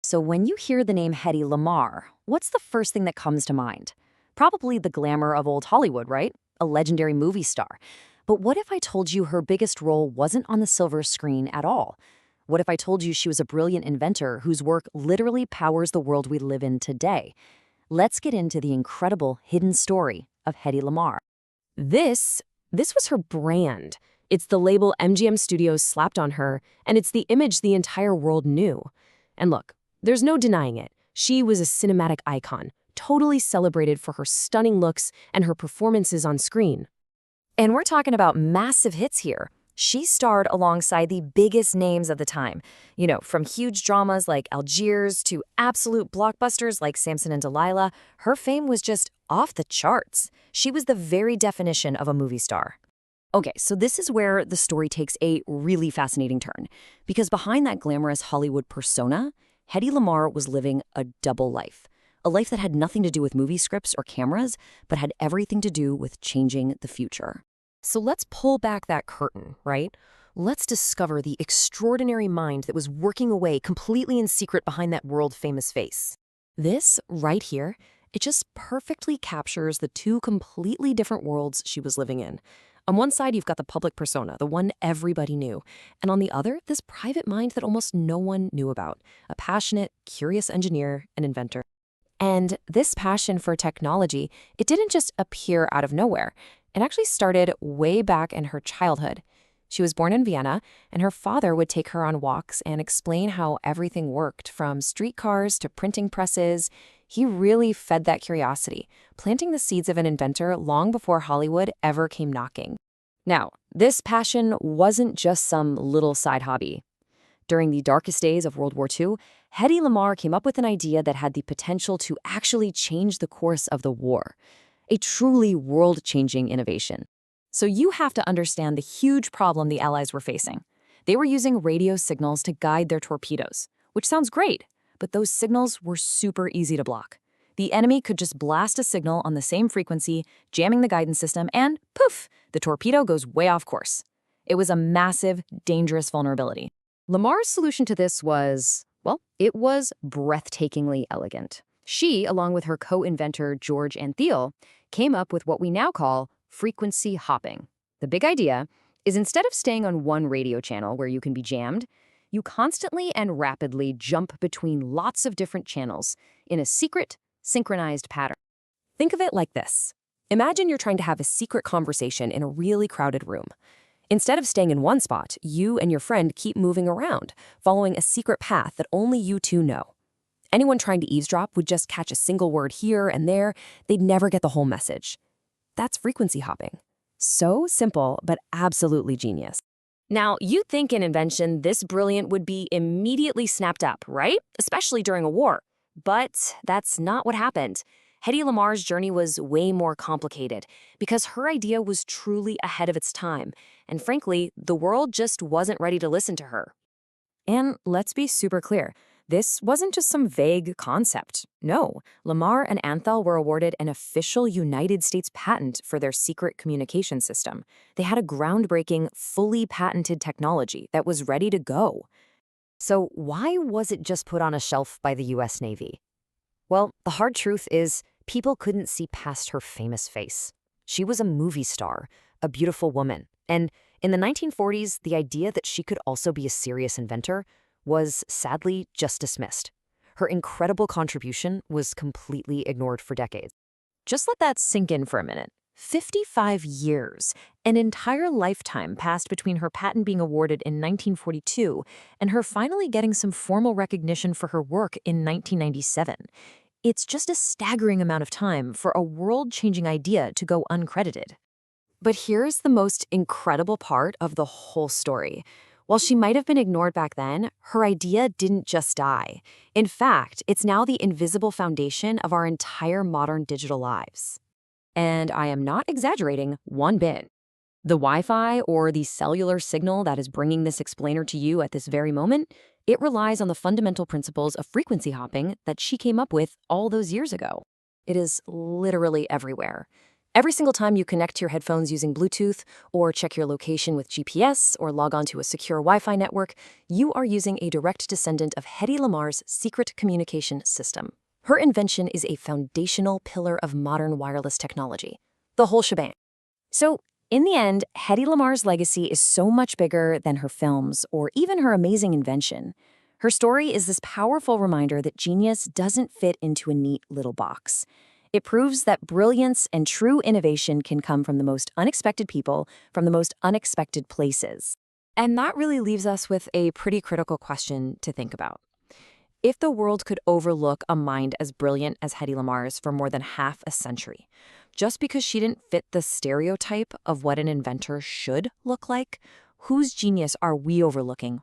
So when you hear the name Hedy Lamarr, what's the first thing that comes to mind? Probably the glamour of old Hollywood, right? A legendary movie star. But what if I told you her biggest role wasn't on the silver screen at all? What if I told you she was a brilliant inventor whose work literally powers the world we live in today? Let's get into the incredible hidden story of Hedy Lamarr. This was her brand. It's the label MGM Studios slapped on her, and it's the image the entire world knew. And look, there's no denying it. She was a cinematic icon, totally celebrated for her stunning looks and her performances on screen. And we're talking about massive hits here. She starred alongside the biggest names of the time. From huge dramas like Algiers to absolute blockbusters like Samson and Delilah, her fame was just off the charts. She was the very definition of a movie star. Okay, so this is where the story takes a really fascinating turn. Because behind that glamorous Hollywood persona, Hedy Lamarr was living a double life. A life that had nothing to do with movie scripts or cameras, but had everything to do with changing the future. So let's pull back that curtain, right? Let's discover the extraordinary mind that was working away completely in secret behind that world-famous face. This, right here, it just perfectly captures the two completely different worlds she was living in. On one side, you've got the public persona, the one everybody knew. And on the other, this private mind that almost no one knew about, a passionate, curious engineer and inventor. And this passion for technology, it didn't just appear out of nowhere. It actually started way back in her childhood. She was born in Vienna, and her father would take her on walks and explain how everything worked, from streetcars to printing presses. He really fed that curiosity, planting the seeds of an inventor long before Hollywood ever came knocking. Now, this passion wasn't just some little side hobby. During the darkest days of World War II, Hedy Lamarr came up with an idea that had the potential to actually change the course of the war. A truly world-changing innovation. So you have to understand the huge problem the Allies were facing. They were using radio signals to guide their torpedoes, which sounds great, but those signals were super easy to block. The enemy could just blast a signal on the same frequency, jamming the guidance system, and poof, the torpedo goes way off course. It was a massive, dangerous vulnerability. Lamarr's solution to this was, well, it was breathtakingly elegant. She, along with her co-inventor George Antheil, came up with what we now call frequency hopping. The big idea is, instead of staying on one radio channel where you can be jammed, you constantly and rapidly jump between lots of different channels in a secret, synchronized pattern. Think of it like this. Imagine you're trying to have a secret conversation in a really crowded room. Instead of staying in one spot, you and your friend keep moving around, following a secret path that only you two know. Anyone trying to eavesdrop would just catch a single word here and there. They'd never get the whole message. That's frequency hopping. So simple, but absolutely genius. Now, you'd think in invention this brilliant would be immediately snapped up, right? Especially during a war. But that's not what happened. Hedy Lamarr's journey was way more complicated because her idea was truly ahead of its time. And frankly, the world just wasn't ready to listen to her. And let's be super clear. This wasn't just some vague concept. No, Lamarr and Antheil were awarded an official United States patent for their secret communication system. They had a groundbreaking, fully patented technology that was ready to go. So why was it just put on a shelf by the US Navy? Well, the hard truth is people couldn't see past her famous face. She was a movie star, a beautiful woman. And in the 1940s, the idea that she could also be a serious inventor was sadly just dismissed. Her incredible contribution was completely ignored for decades. Just let that sink in for a minute. 55 years, an entire lifetime passed between her patent being awarded in 1942 and her finally getting some formal recognition for her work in 1997. It's just a staggering amount of time for a world-changing idea to go uncredited. But here's the most incredible part of the whole story. While she might have been ignored back then, her idea didn't just die. In fact, it's now the invisible foundation of our entire modern digital lives. And I am not exaggerating one bit. The Wi-Fi or the cellular signal that is bringing this explainer to you at this very moment, it relies on the fundamental principles of frequency hopping that she came up with all those years ago. It is literally everywhere. Every single time you connect to your headphones using Bluetooth, or check your location with GPS, or log onto a secure Wi-Fi network, you are using a direct descendant of Hedy Lamarr's secret communication system. Her invention is a foundational pillar of modern wireless technology. The whole shebang. So, in the end, Hedy Lamarr's legacy is so much bigger than her films or even her amazing invention. Her story is this powerful reminder that genius doesn't fit into a neat little box. It proves that brilliance and true innovation can come from the most unexpected people, from the most unexpected places. And that really leaves us with a pretty critical question to think about. If the world could overlook a mind as brilliant as Hedy Lamarr's for more than half a century, just because she didn't fit the stereotype of what an inventor should look like, whose genius are we overlooking